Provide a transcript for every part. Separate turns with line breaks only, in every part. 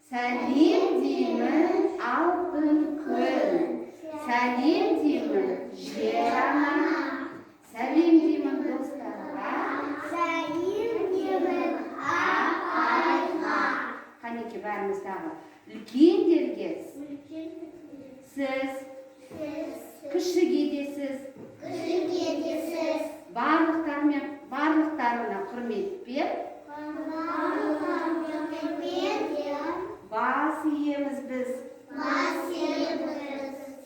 Сәлем деймін алтын күн, сәлем деймін жер ана, сәлем деймін достарға,
сәлем деймін апайға.
Қанеке бәріміз тағы. Үлкендерге сіз, кішіге де сіз, барлықтарына құрметпен бас иеміз біз.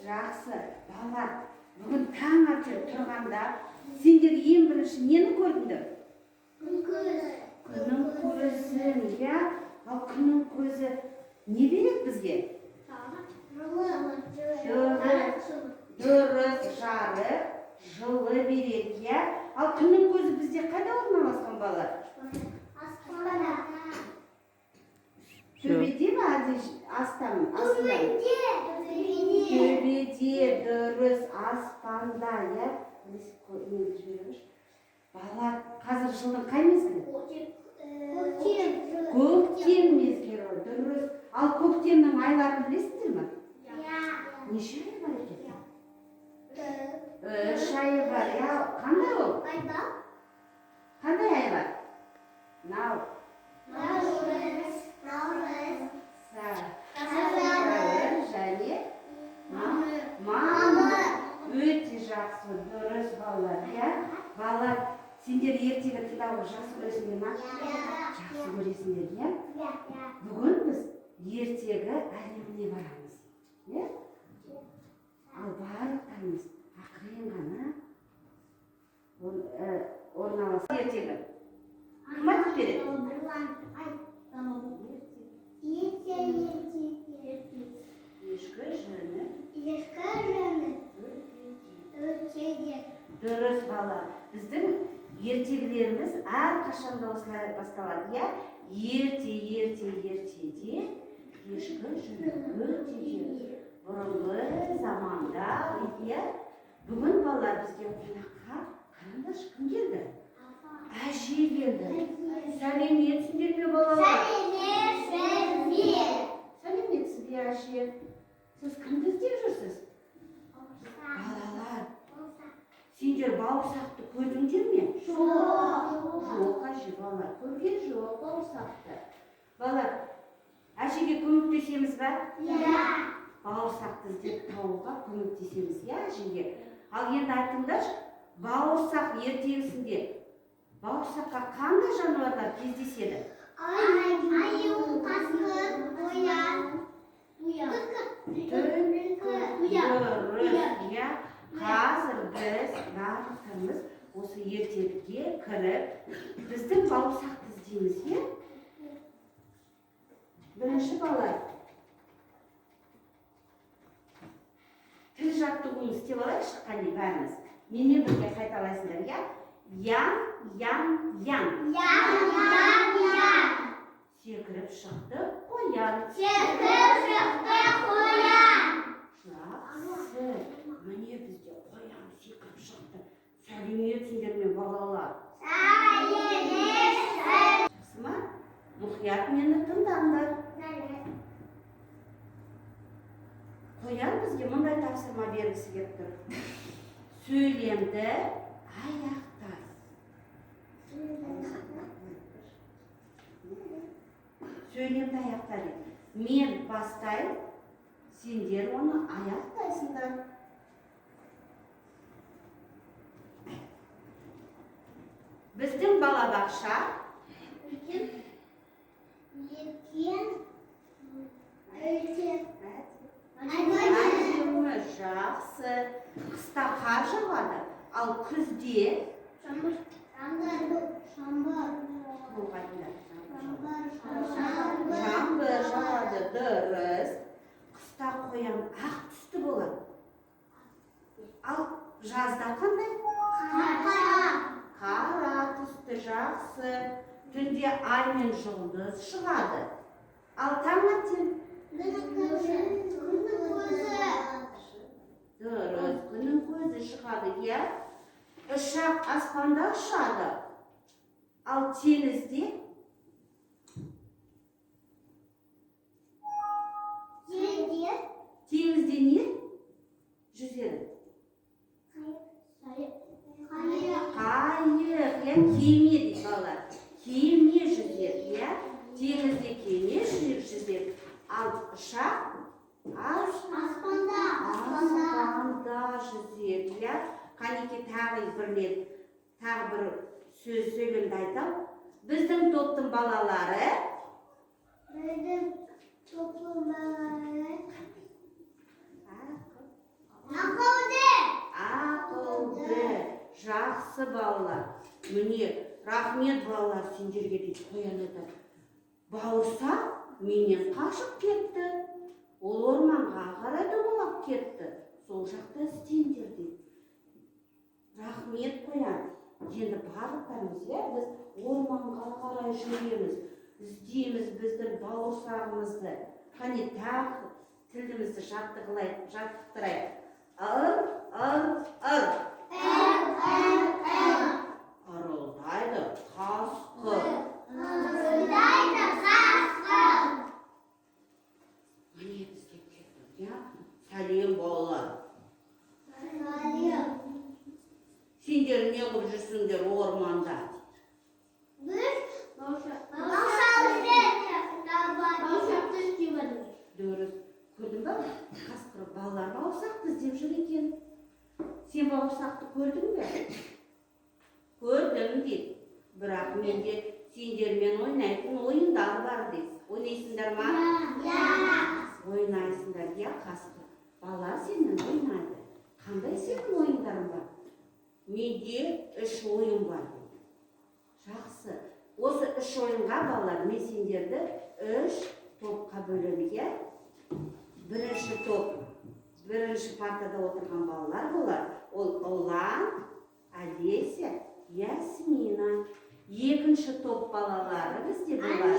Жақсы, балалар, бүгін таң атып тұрғанда сендер ең бірінші нені көрдіңдер? Күннің көзін, иә? Ал күннің көзі не береді бізге? Дұрыс, жарық, жылы береді, иә? Ал күннің көзі бізде қайда орналасқан балалар? Төбеде ме, әлде астан? Төбеде, дұрыс, аспанда, иә? Балалар, қазір жылдың қай мезгілі? Көктем мезгілі, дұрыс. Ал көктемнің айларын білесіңдер ме? Неше ай бар екен? 3 айы бар, иә? Қандай ол? Қандай айлар? Наурыз, және мамыр. Өте жақсы, дұрыс балалар, иә? Балалар, сендер ертегі тыңдауды жақсы көресіңдер ме? Жақсы көресіңдер, иә? Бүгін біз ертегі әлеміне барамыз, иә? Ал барлықтарымыз ақырын ғана орналасып ертегі. Кім айтып береді? Ешкі жүні өтеге. Дұрыс бала. Біздің ертегілеріміз әрқашанда осылай басталады, иә? Ертеде ешкі жүні өтеге. Бұрынғы заманда, иә? Бүгін балалар бізге қонаққа қараңдаршы, кім келді? Әже келді. Сәлеметсіңдер ме балалар? Сәлеметсіз бе әже? Сіз кімді іздеп жүрсіз? Балалар, сендер бауырсақты көрдіңдер ме? Жоқ әже балалар, көрген жоқ бауырсақты. Балалар, әжеге көмектесеміз бе? Бауырсақты іздеп тауға көмектесеміз, иә әжеге? Ал енді айтыңдаршы, бауырсақ ертегісінде бауырсаққа қандай жануарлар кездеседі?
Аю, қасқыр, қоян,
Иә, қазір біз барлықтарымыз осы ертегіге кіріп, біздің бауырсақты іздейміз, иә? Бірінші балалар, тіл жаттығуын істеп алайықшы, қане бәріміз. Менімен бірге қайталайсыңдар, иә? Ян. Секіріп шықты қоян. Жақсы. Міне бізде қоян секіріп шықты. Сәлеметсіңдер ме балалар? Жақсы ма? Мұқият мені тыңдаңдар. Қоян бізге мұндай тапсырма бергісі келіп тұр. Сөйлемді аяқтас. Сөйлемді аяқта дейді. Мен бастайын, сендер оны аяқтайсыңдар. Біздің балабақша жақсы. Қыста қар жауады, ал күзде жаңбыр жауады, дұрыс. Қыста қоян ақ түсті болады. Ал жазда қандай? Қара түсті, жақсы. Түнде ай мен жұлдыз шығады. Ал таңертең дұрыс, күннің көзі шығады, иә? Ұшақ аспанда ұшады. Ал теңізде Кеме дейді балалар. Кеме жүзеді, иә? Теңізде кеме жүзеді. Ал ұшақ аспанда жүзеді, иә? Қанеке тағы бір сөз сөйлемді айтам. Біздің топтың балалары ақылды, жақсы балалар. Міне, рахмет балалар сендерге дейді қоянады. Бауырсақ менен қашып кетті. Ол орманға қарай домалап кетті. Сол жақта істеңдер дейді. Рахмет қоян. Енді барлықтарымыз, біз орманға қарай жүреміз. Іздейміз біздің бауырсағымызды. Қане тағы тілімізді жаттықтырайық. Арылдайды қасқыр. Міне бізге кеттік, сәлем балалар. Сендер не қылып жүрсіңдер орманда? Дұрыс. Көрдің бе? Қасқыр балалар бауырсақты іздеп жүр екен. Сен бауырсақты көрдің бе? Көрдім дейді. Бірақ менде сендермен ойнайтын ойындар бар дейді. Ойнайсыңдар ма? Ойнайсыңдар, иә, қасқыр. Балалар сенен ойнайды. Қандай сенің ойындарың бар? Менде 3 ойын бар. Жақсы. Осы 3 ойынға балалар, мен сендерді 3 топқа бөлемге. Бірінші топ, бірінші партада отырған балалар болар. Ол Ұлан, Олеся, Ясмина. Екінші топ балалары бізде болады.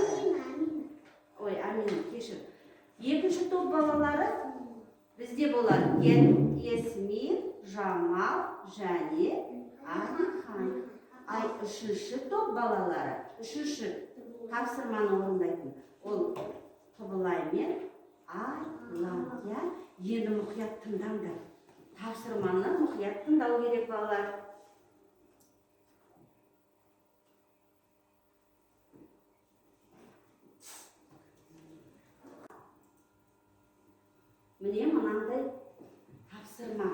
Ой, Амина, кешір. Екінші топ балалары бізде болады. Ясмин, Жамал және Алихан. Ал үшінші топ балалары, үшінші тапсырманы орындайтын. Ол Құбылай мен Айлан. Енді мұқият тыңдаңдар. Тапсырманы мұқият тыңдау керек балалар. Міне мынандай тапсырма.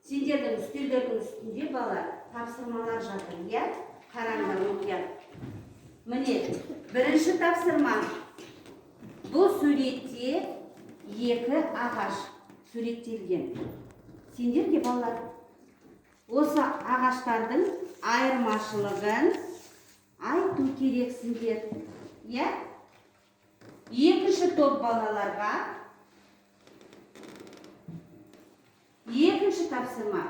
Сендердің үстелдердің үстінде балалар тапсырмалар жатыр, иә? Қараңдар мұқият. Міне, бірінші тапсырма. Бұл суретте 2 ағаш суреттелген. Сендерге балалар, осы ағаштардың айырмашылығын айту керексіңдер. Иә? Екінші топ балаларға екінші тапсырма.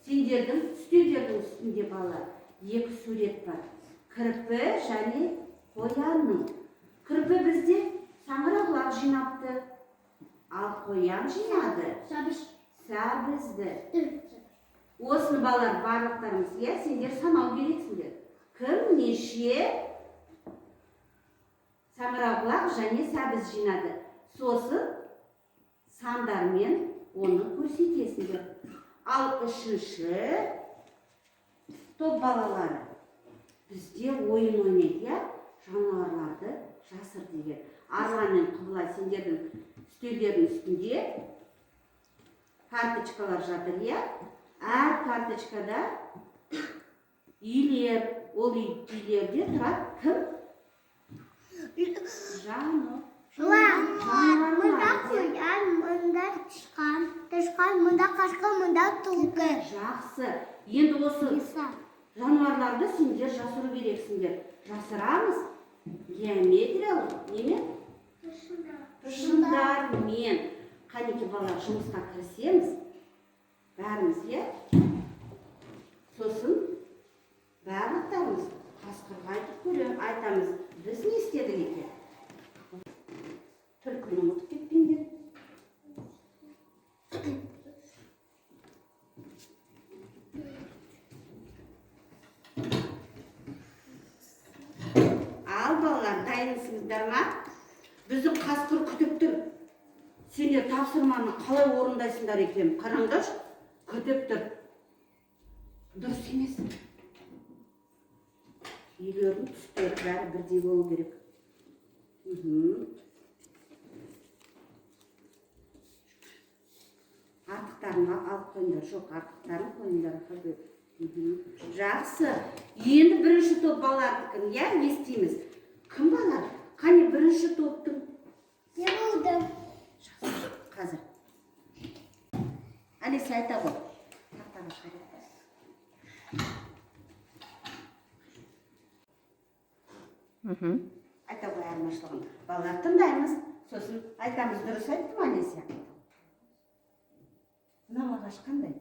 Сендердің үстелдердің үстінде балалар 2 сурет бар. Кірпі және қоянның. Кірпі бізде саңырауқұлақ жинапты. Ал қоян жинады сәбізді. Осыны балалар барлықтарымыз, сендер санау керексіңдер. Кім неше саңырауқұлақ және сәбіз жинады. Сосын сандармен оны көрсетесіңдер. Ал үшінші топ балалары бізде ойын ойнайды, жануарларды жасыр деген. Арлан мен Құбылай сендердің үстелдердің үстінде карточкалар жатыр, әр карточкада үйлер, ол үйлерде тұрады кім?
Мұнда қоян, мұнда тышқан, мұнда қасқыр, мұнда түлкі.
Жақсы. Енді осы жануарларды сендер жасыру керексіңдер. Жасырамыз. Геометриялық немен? Шындармен. Қанеке балалар жұмысқа кірісеміз. Бәріміз, сосын барлықтарымыз қасқырға айтамыз. Біз не істедік екен? Түлкіні ұмытып кетпеңдер. Ал балалар, дайынсыңыздар ма? Біздің қасқыр күтіп тұр. Сендер тапсырманы қалай орындайсыңдар екен? Қараңдар, күтіп тұр. Дұрыс емес. үйлердің түстері бәрі бірдей болу керек. Артықтарын алып қойыңдар. Жоқ, артықтарын қойыңдар. Жақсы. Енді бірінші топ балардікін, иә, естиміз. Кім балар? Қане бірінші топтың?
Не болды?
Жақсы. Қазір. Алиса айта ғой. Тақтаға шығарып. Айта ғой айырмашылығын. Балалар тыңдаймыз. Сосын айтамыз, дұрыс айтты ма Алиса? Мынау ағаш қандай?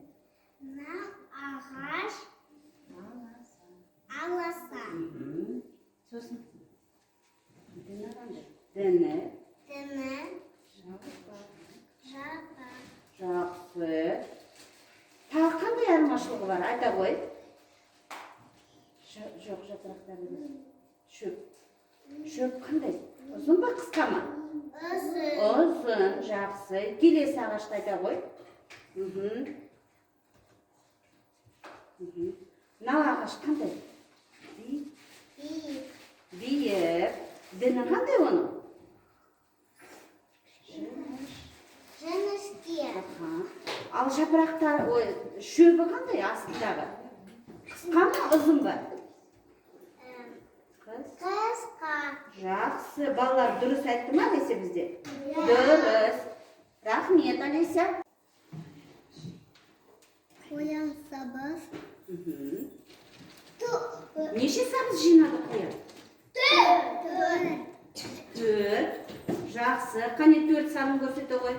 Мынау ағаш аласа.
Сосын діні қандай? Діні
жапа.
Жақсы. Тағы қандай айырмашылығы бар? Айта ғой. Жоқ, жапырақтары емес. Шөп. Шөп қандай? Ұзын ба, қысқа ма? Ұзын, жақсы. Келесі ағашты айта ғой. Мынау ағаш қандай? Биік. Діні қандай оның?
Жіңішке.
Ал жапырақтары, шөбі қандай астындағы? Қысқа ма, ұзын ба?
Қысқа.
Жақсы. Балалар дұрыс айтты ма Алиса бізде? Дұрыс. Рахмет, Алиса.
Қоян сабыз.
Неше сабыз жинады қоян?
4.
Жақсы. Қане 4 санын көрсете ғой.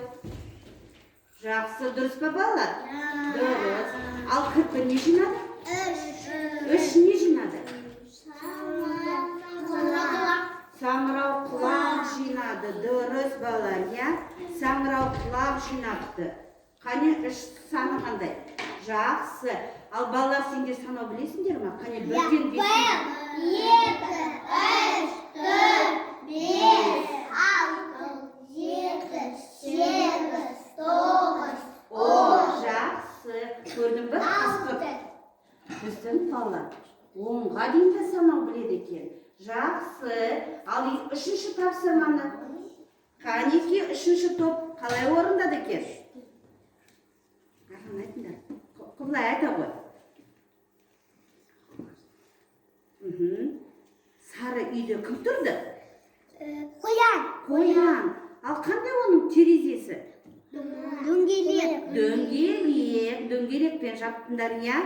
Жақсы. Дұрыс па балалар? Дұрыс. Ал кірпі не жинады? 3 не жинады? Саңырау құлақ жинады. Дұрыс балалар, я? Саңырау құлақ жинапты. Қане 3 саны қандай? Жақсы. Ал балалар сендер санау білесіңдер ма? Қане 1-ден 5-ке.
2, 3, 4, 5, 6, 7, 8, 9, 10.
Жақсы. Көрдің бі? Біздің балалар 10-ға дейін де санау біледі екен. Жақсы. Ал 3-ші тапсырманы? Қанеке 3-ші топ қалай орындады екен? Арған айтыңдар. Құбылай айта ғой. Сары үйде кім тұрды?
Қоян.
Қоян. Ал қандай оның терезесі?
Дөңгелек.
Дөңгелекпен жаптыңдар, я?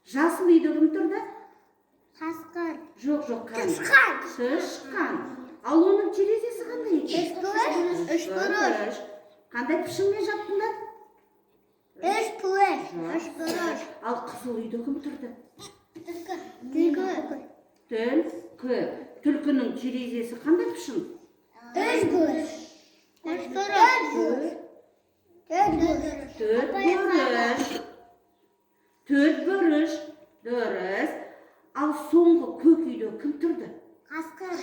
Жасыл үйде кім тұрды?
Қасқыр.
Жоқ, тышқан. Ал оның терезесі қандай екен?
Үшбұрыш.
Қандай пішінмен жаптыңдар?
Үшбұрыш.
Ал қызыл үйде кім тұрды?
Түлкі.
Түлкі. Түлкінің терезесі қандай пішін?
Үшбұрыш.
Төртбұрыш. Дұрыс. Ал соңғы көк үйде кім тұрды?
Қасқыр.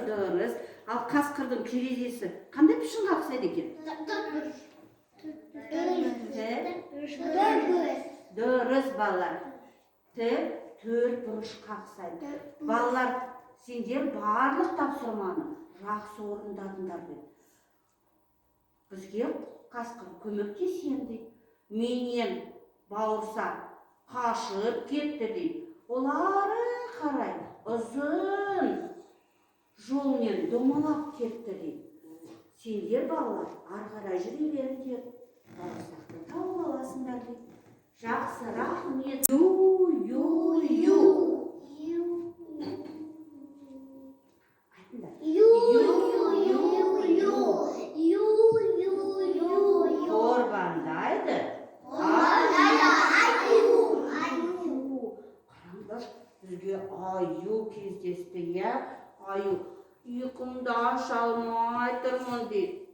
Дұрыс. Ал қасқырдың терезесі қандай пішін қақсайды екен? Дұрыс балалар. Төртбұрыш қақсайды. Балалар, сендер барлық тапсырманы жақсы орындадыңдар деп. Бізге қасқыр көмектесем дейді. Менен бауырсақ қашып кетті дейді. Ол ары қарай ұзын жолмен домалап кетті дейді. Сендер балалар ары қарай жүре беріңдер. Бауырсақты тауып аласыңдар дейді. Жақсы, рахмет. Ю. Айтыңдар. Торбандайды. Қараңдар, бізге аю кездесті, я? Аю, ұйқымды аша алмай тұрмын дейді.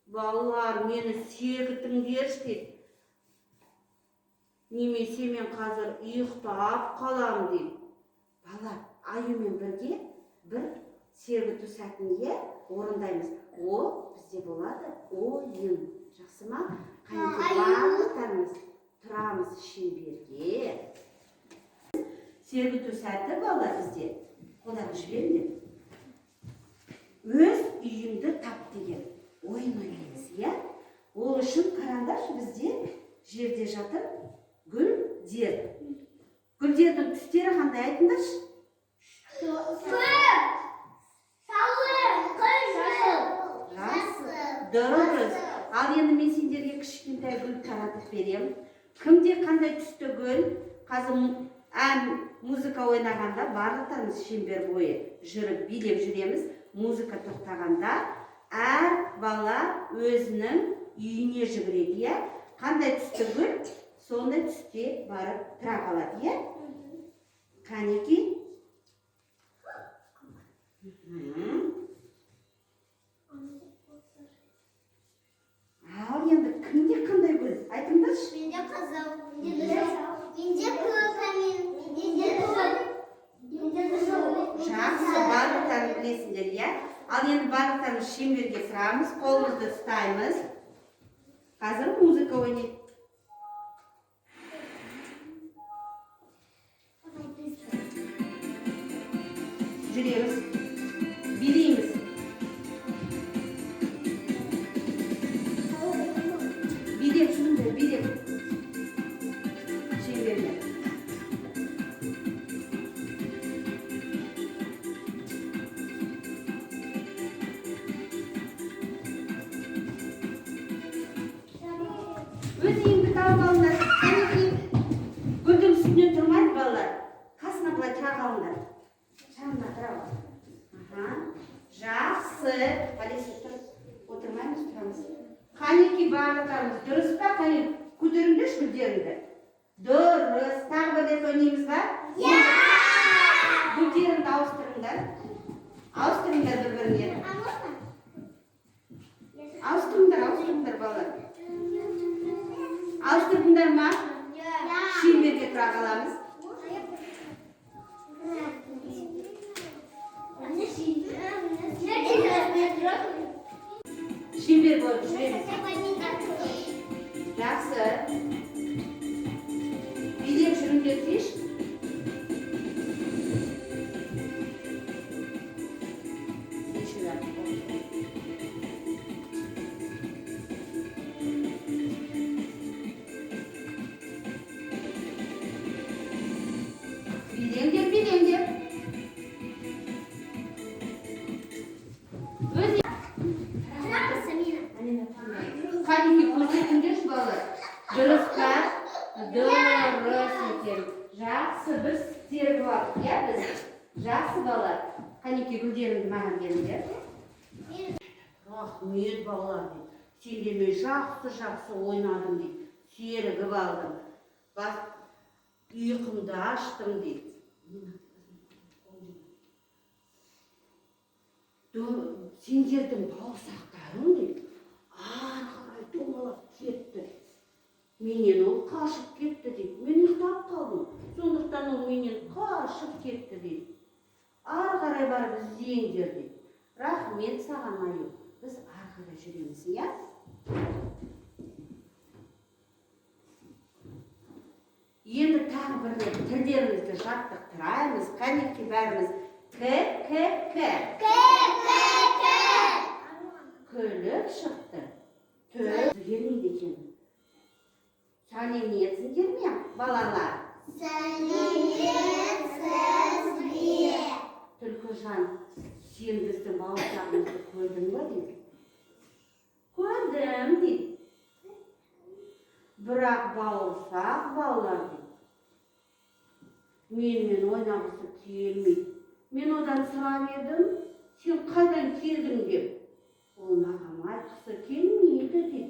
Балалар, мені сергітіңдерші дейді. Немесе мен қазір ұйықтап қалам дейді. Балалар, аюмен бірге бір сергіту сәтінде орындаймыз. О, бізде болады ойын. Жақсы ма? Қайынды барлықтарымыз тұрамыз шеңберге. сергіту сәті бала бізде. Қоланы жіберіңдер. Өз үйіңді тап деген ойын ойнаймыз, иә? Ол үшін қараңдаршы, бізде жерде жатыр гүлдер. Гүлдердің түстері қандай айтыңдаршы? Дұрыс. Ал енді мен сендерге кішкентай гүл таратып берем. Кімде қандай түсті гүл? Қазір музыка ойнағанда барлықтарымыз шеңбер бойы жүріп билеп жүреміз. Музыка тоқтағанда әр бала өзінің үйіне жүгіреді, иә? Қандай түсті гүл? Сондай түсте барып тұра қалады, иә? Қанеки? Ал енді кімде қандай гүл? Айтыңдаршы.
Менде қызыл, менде көк, менде
Жақсы, барлықтарын білесіңдер, иә? Ал енді барлықтарымыз шеңберге тұрамыз, қолымызды ұстаймыз. Қазір музыка ойнайды. Жүреміз, билейміз. Билеп жүріңдер, билеп. Шеңберге. Өз үйіңді тауып алыңдар. Гүлдің үстіне тұрмайды балалар. Қасына былай тұра қалыңдар. Жанына тұра қал. Жақсы. Алеся, отырмаймыз, тұрамыз. Қанеки барлықтарымыз дұрыс па? Қане көтеріңдерші гүлдеріңді. Дұрыс. Тағы бір рет ойнаймыз ба? Иә! Гүлдеріңді ауыстырыңдар. Ауыстырыңдар бір-біріне. Ауыстырыңдар балалар. Ауыстырдыңдар ма? Шеңберге тұра қаламыз. Шеңбер болып жүреміз. Жақсы. Билеп жүріңдер деш. Билеңдер. Қанеки көрсетіңдерші балалар. Дұрыс па? Дұрыс екен. Жақсы, бір істер бар, иә біз? Жақсы балалар. Қанеки гүлдеріңді маған беріңдер. Рахмет балалар дейді. Сендермен жақсы ойнадым дейді. Серігіп алдым. Ұйқымды аштым дейді. Сендердің бауырсақтарың дейді. Ары қарай домалап кетті. Менен ол қашып кетті дейді. Мен ұйықтап қалдым. Сондықтан ол менен қашып кетті дейді. Ары қарай барып іздеңдер дейді. Рахмет саған аю. Біз ары қарай жүреміз, иә? Енді тағы бір рет тілдерімізді жаттықтыраймыз. Қанеки бәріміз к. Күліп шықты. Келмейді екен. Сәлеметсіздер ме, балалар?
Сәлемет сізге.
Түлкіжан, сен біздің бауырсағымызды көрдің ба дейді. Көрдім дейді. Бірақ бауырсақ балалар дейді. Менімен ойнағысы келмейді. Мен одан сұрап едім, сен қайдан келдің деп. Ол маған айтқысы келмейді дейді.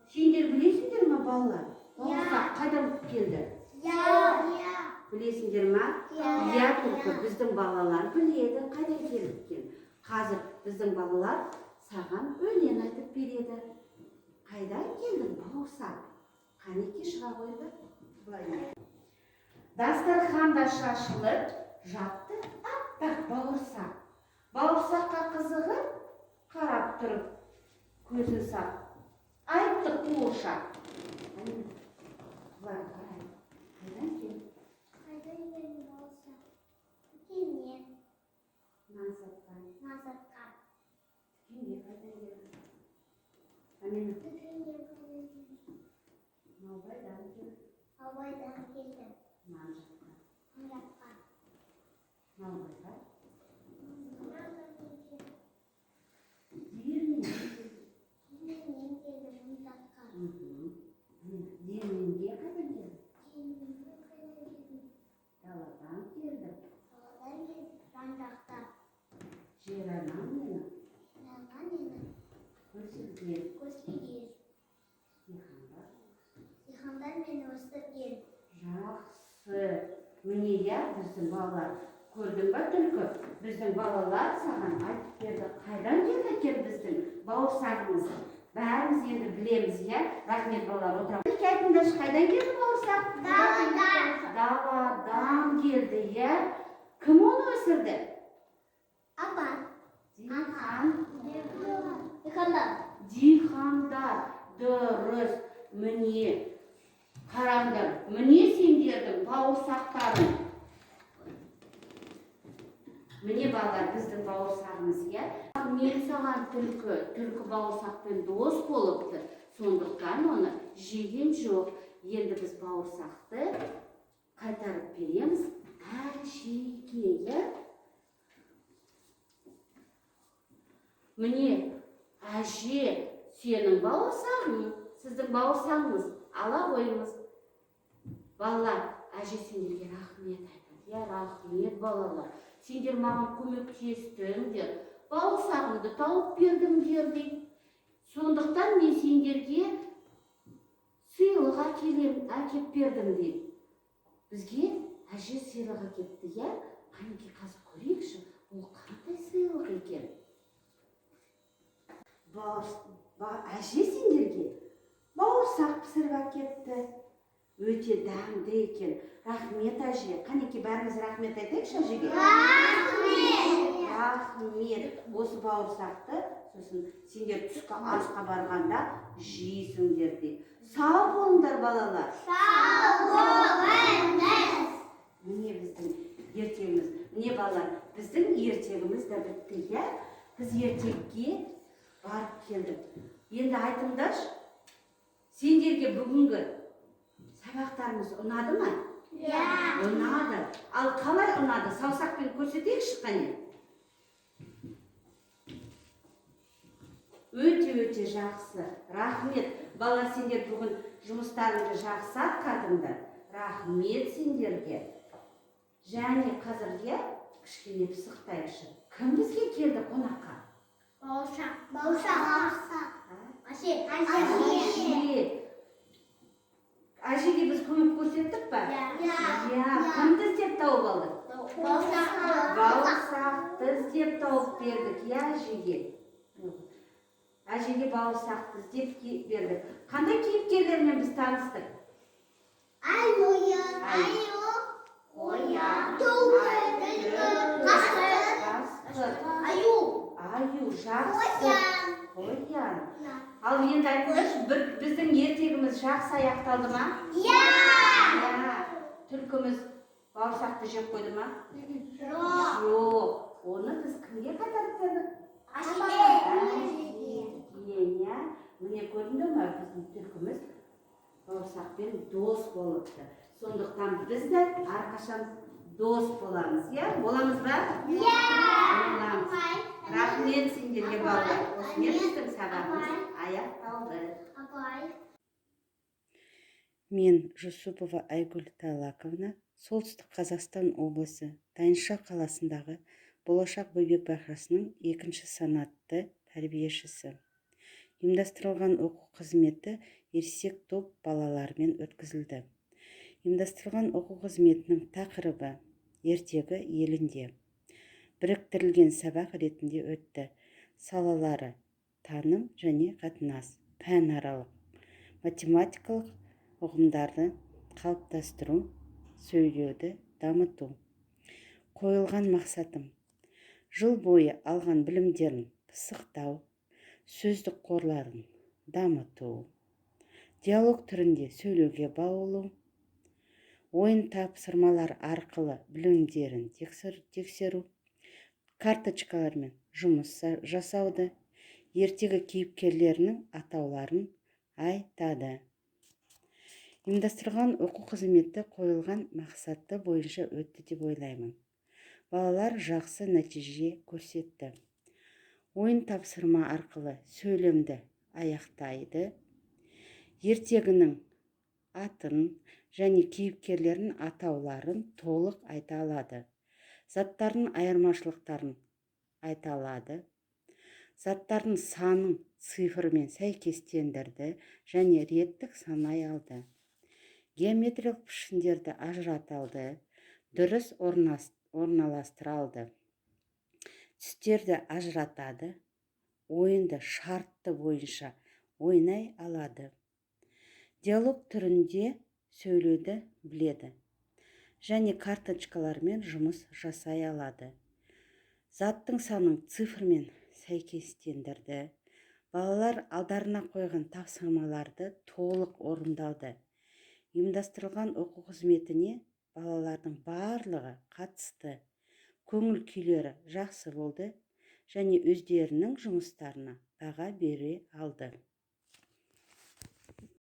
Сендер білесіңдер ме балалар? Бауырсақ қайдан келді? Білесіңдер ме? Иә, түлкі, біздің балалар біледі қайдан келді. Қазір біздің балалар саған өлең айтып береді. Қайдан келдің бауырсақ? Қанеки шыға қойды? Дастарханда шашылып жатты аппақ бауырсақ. Бауырсаққа қызығып қарап тұрып көзін сап. Айтты қуыршақ. Қайдан келді? иә, біздің балалар. Көрдің ба түлкі? Біздің балалар саған айтып берді. Қайдан келді екен біздің бауырсағымыз? Бәріміз енді білеміз, иә? Рахмет балалар, отырамыз. Айтыңдаршы, қайдан келді бауырсақ? Даладан келді, иә? Кім оны өсірді?
Апа.
Дихандар. Дұрыс. Міне, қараңдар. Міне сендердің бауырсақтарың. Міне балалар, біздің бауырсағымыз, иә? Мен саған түлкі бауырсақпен дос болыпты. Сондықтан оны жеген жоқ. Енді біз бауырсақты қайтарып береміз әжеге, иә? Міне, әже, сенің бауырсағың, сіздің бауырсағыңыз, ала қойыңыз. Балалар, әже сендерге рахмет айтады. Я рахмет балалар. Сендер маған көмектестіңдер, бауырсағымды тауып бердіңдер дейді. Сондықтан мен сендерге сыйлық әкеп бердім дейді. Бізге әже сыйлық әкепті, иә? Қанекей қазір көрейікші, ол қандай сыйлық екен? Әже сендерге бауырсақ пісіріп әкепті. Өте дәмді екен. Рахмет әже. Қанекей бәріміз рахмет айтайықшы әжеге? Рахмет! Рахмет! Осы бауырсақты сосын сендер түскі асқа барғанда жейсіңдер дейді. Сау болыңдар балалар. Сау болыңыз. Міне біздің ертегіміз. Міне балалар, біздің ертегіміз де бітті, иә? Біз ертекке барып келдік. Енді айтыңдаршы, сендерге бүгінгі сабақтарымыз ұнады ма? Иә. Ұнады. Ал қалай ұнады? Саусақпен көрсетейікші қане? Өте жақсы. Рахмет. Бала, сендер бүгін жұмыстарыңды жақсы атқардыңдар. Рахмет сендерге. Және қазірге кішкене пысықтайықшы. Кім бізге келді қонаққа? Бауырсақ. Әжеге біз көмек көрсеттік па? Иә. Кімді іздеп тауып алдық? Бауырсақты іздеп тауып бердік, иә, әжеге? Әжеге бауырсақты іздеп бердік. Қандай кейіпкерлермен біз таныстық? Аю, жақсы. Қоян. Ал енді айтыңдаршы, біздің ертегіміз жақсы аяқталды ма? Иә. Түлкіміз бауырсақты жеп қойды ма? Жоқ. Оны біз кімге қайтарып бердік? Әжеге. Міне көрінді ме, біздің түлкіміз бауырсақпен дос болыпты. Сондықтан біз де әрқашан дос боламыз, иә? Боламыз ба? Иә! Боламыз. Рахмет сендерге балалар. Осымен біздің сабағымыз аяқталды.
Мен Жусупова Айгүл Тайлаковна, Солтүстік Қазақстан облысы Тайынша қаласындағы Болашақ бөбек бақшасының 2 санатты тәрбиешісі. Ұйымдастырылған оқу қызметі ересек топ балалармен өткізілді. Ұйымдастырылған оқу қызметінің тақырыбы ертегі елінде. Біріктірілген сабақ ретінде өтті. Салалары таным және қатынас, пәнаралық, математикалық ұғымдарды қалыптастыру, сөйлеуді дамыту. Қойылған мақсатым: жыл бойы алған білімдерін пысықтау, сөздік қорларын дамыту, диалог түрінде сөйлеуге баулу, ойын тапсырмалар арқылы білімдерін тексеру, карточкалармен жұмыс жасауды, ертегі кейіпкерлерінің атауларын айтады. Ұйымдастырылған оқу қызметі қойылған мақсаты бойынша өтті деп ойлаймын. Балалар жақсы нәтиже көрсетті. Ойын тапсырма арқылы сөйлемді аяқтайды. Ертегінің атын және кейіпкерлерінің атауларын толық айта алады. Заттардың айырмашылықтарын айта алады. Заттардың санын цифрмен сәйкестендірді және реттік санай алды. Геометриялық пішіндерді ажырата алды. дұрыс орналастыра алды. Түстерді ажыратады, ойынды шартты бойынша ойнай алады. Диалог түрінде сөйлеуді біледі және карточкалармен жұмыс жасай алады. Заттың санын цифрмен сәйкестендірді. Балалар алдарына қойған тапсырмаларды толық орындалды. Ұйымдастырылған оқу қызметіне балалардың барлығы қатысты. Көңіл күйлері жақсы болды және өздерінің жұмыстарына баға бере алды.